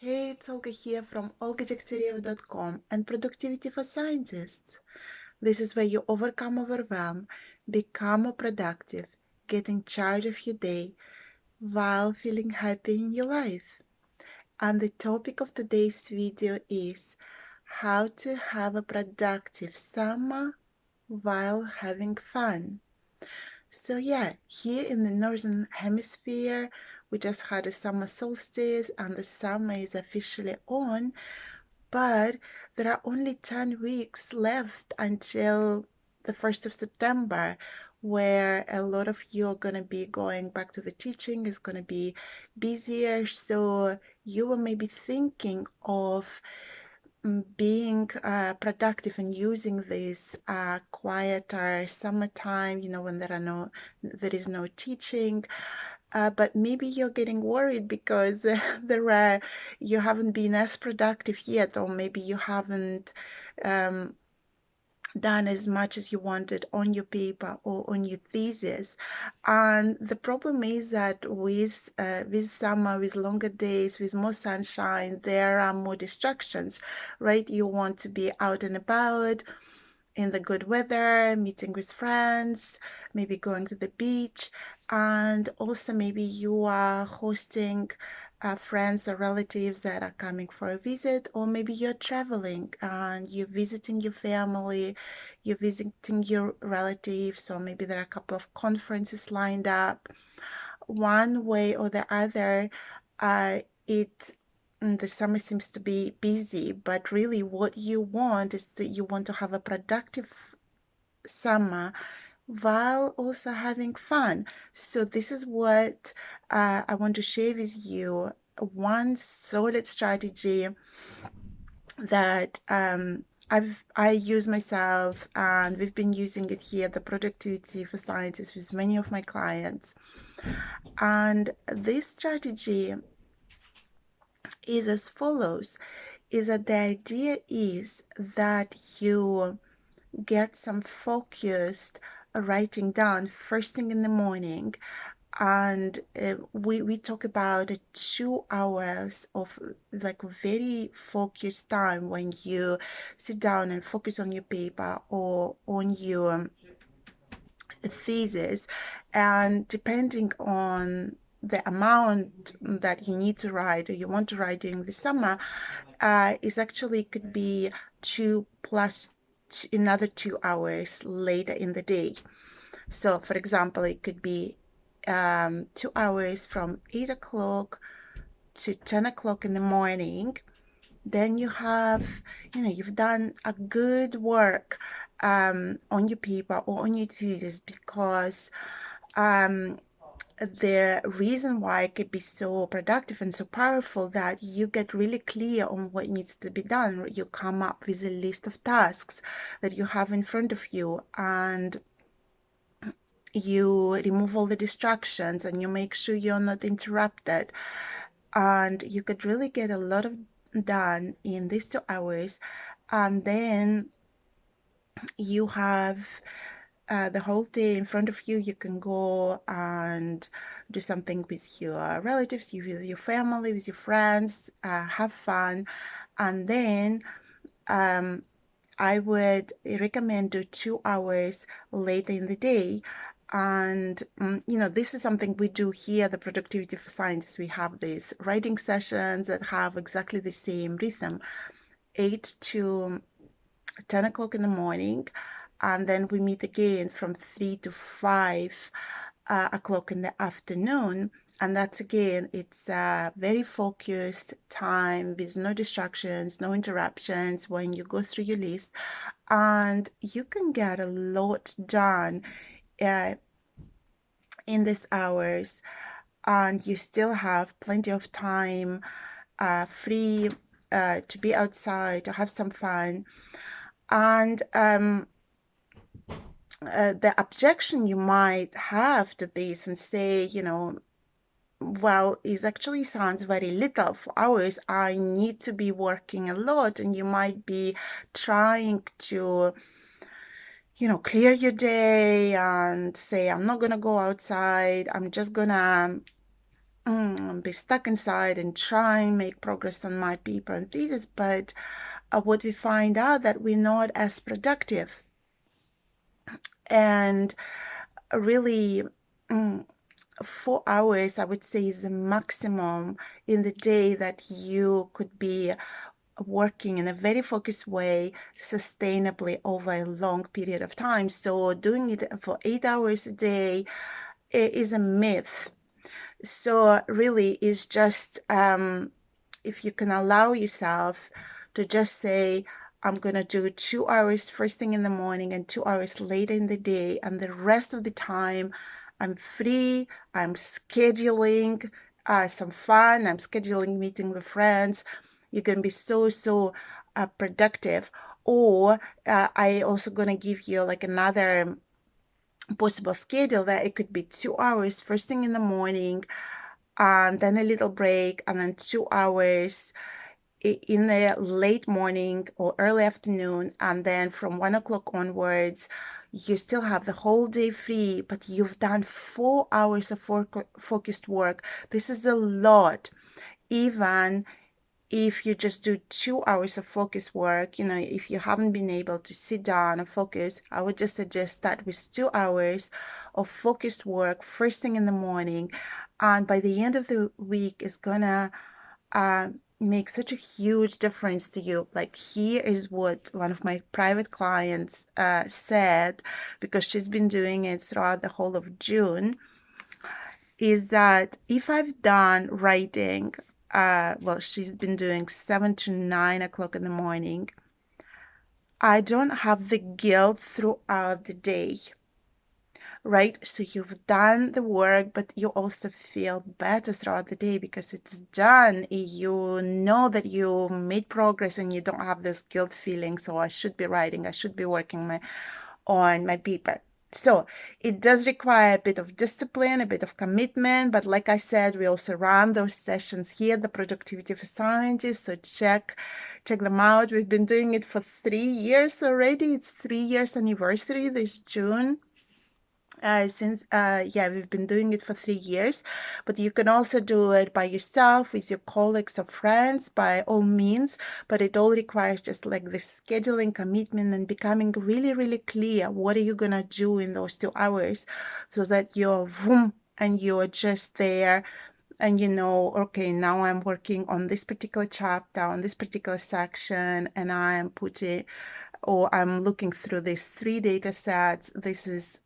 Hey, it's Olga here from olgadegtyarev.com and Productivity for Scientists. This is where you overcome overwhelm, become more productive, get in charge of your day while feeling happy in your life. And the topic of today's video is how to have a productive summer while having fun. So yeah, here in the Northern Hemisphere, we just had a summer solstice and the summer is officially on, but there are only 10 weeks left until the 1st of September, where a lot of you are going to be going back to the teaching, is going to be busier. So you will maybe thinking of being productive and using this quieter summertime, when there is no teaching. But maybe you're getting worried because you haven't been as productive yet, or maybe you haven't um, done as much as you wanted on your paper or on your thesis. And the problem is that with summer, with longer days, with more sunshine, there are more distractions, right? You want to be out and about in the good weather, meeting with friends, maybe going to the beach, and also maybe you are hosting friends or relatives that are coming for a visit, or maybe you're traveling and you're visiting your family, you're visiting your relatives, or maybe there are a couple of conferences lined up. One way or the other, it the summer seems to be busy, but really what you want is that you want to have a productive summer while also having fun. So this is what I want to share with you. One solid strategy that I use myself, and we've been using it here, the Productivity for Scientists, with many of my clients. And this strategy is as follows, is that the idea is that you get some focused writing down first thing in the morning. And we talk about 2 hours of like very focused time when you sit down and focus on your paper or on your thesis. And depending on the amount that you need to write or you want to write during the summer, is actually could be 2 plus another 2 hours later in the day. So for example, it could be 2 hours from 8 o'clock to 10 o'clock in the morning. Then you've done a good work on your paper or on your thesis, because the reason why it could be so productive and so powerful, that you get really clear on what needs to be done. You come up with a list of tasks that you have in front of you, and you remove all the distractions, and you make sure you're not interrupted, and you could really get a lot of done in these 2 hours. And then you have the whole day in front of you. You can go and do something with your relatives, with your family, with your friends, have fun. And then I would recommend do 2 hours later in the day. And this is something we do here, the Productivity for Scientists. We have these writing sessions that have exactly the same rhythm, 8 to 10 o'clock in the morning, and then we meet again from 3 to 5 o'clock in the afternoon. And that's again, it's a very focused time with no distractions, no interruptions when you go through your list, and you can get a lot done in these hours, and you still have plenty of time free to be outside, to have some fun. And the objection you might have to this and say, well, it actually sounds very little. For hours, I need to be working a lot. And you might be trying to, clear your day and say, I'm not going to go outside. I'm just going to be stuck inside and try and make progress on my paper and thesis, but what we find out that we're not as productive. And really, 4 hours, I would say, is the maximum in the day that you could be working in a very focused way, sustainably over a long period of time. So doing it for 8 hours a day is a myth. So really, it's just if you can allow yourself to just say, I'm going to do 2 hours first thing in the morning and 2 hours later in the day, and the rest of the time I'm free, I'm scheduling some fun, I'm scheduling meeting with friends, you can be so productive. Or I also going to give you like another possible schedule that it could be 2 hours first thing in the morning, and then a little break, and then 2 hours in the late morning or early afternoon, and then from 1 o'clock onwards you still have the whole day free, but you've done 4 hours of focused work. This is a lot. Even if you just do 2 hours of focus work, if you haven't been able to sit down and focus, I would just suggest that with 2 hours of focused work first thing in the morning, and by the end of the week is gonna make such a huge difference to you. Like, here is what one of my private clients said, because she's been doing it throughout the whole of June, is that if I've done writing, well, she's been doing 7 to 9 o'clock in the morning, I don't have the guilt throughout the day, right? So you've done the work, but you also feel better throughout the day because it's done. You know that you made progress and you don't have this guilt feeling. So I should be writing, I should be working on my paper. So it does require a bit of discipline, a bit of commitment, but like I said, we also run those sessions here, the Productivity for Scientists, so check them out. We've been doing it for 3 years already. It's 3 years anniversary this June. We've been doing it for 3 years, but you can also do it by yourself, with your colleagues or friends, by all means, but it all requires just like the scheduling, commitment, and becoming really clear what are you gonna do in those 2 hours, so that you're and you're just there, and okay, now I'm working on this particular chapter, on this particular section, and I'm looking through these 3 data sets. This is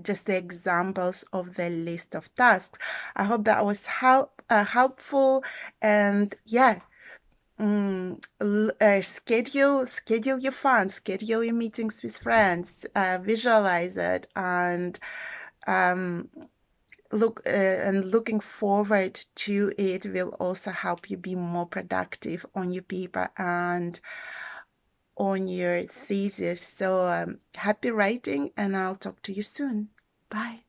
just the examples of the list of tasks. I hope that was helpful. And yeah, schedule your fun, schedule your meetings with friends, visualize it, and looking forward to it will also help you be more productive on your paper and on your thesis. So happy writing, and I'll talk to you soon. Bye.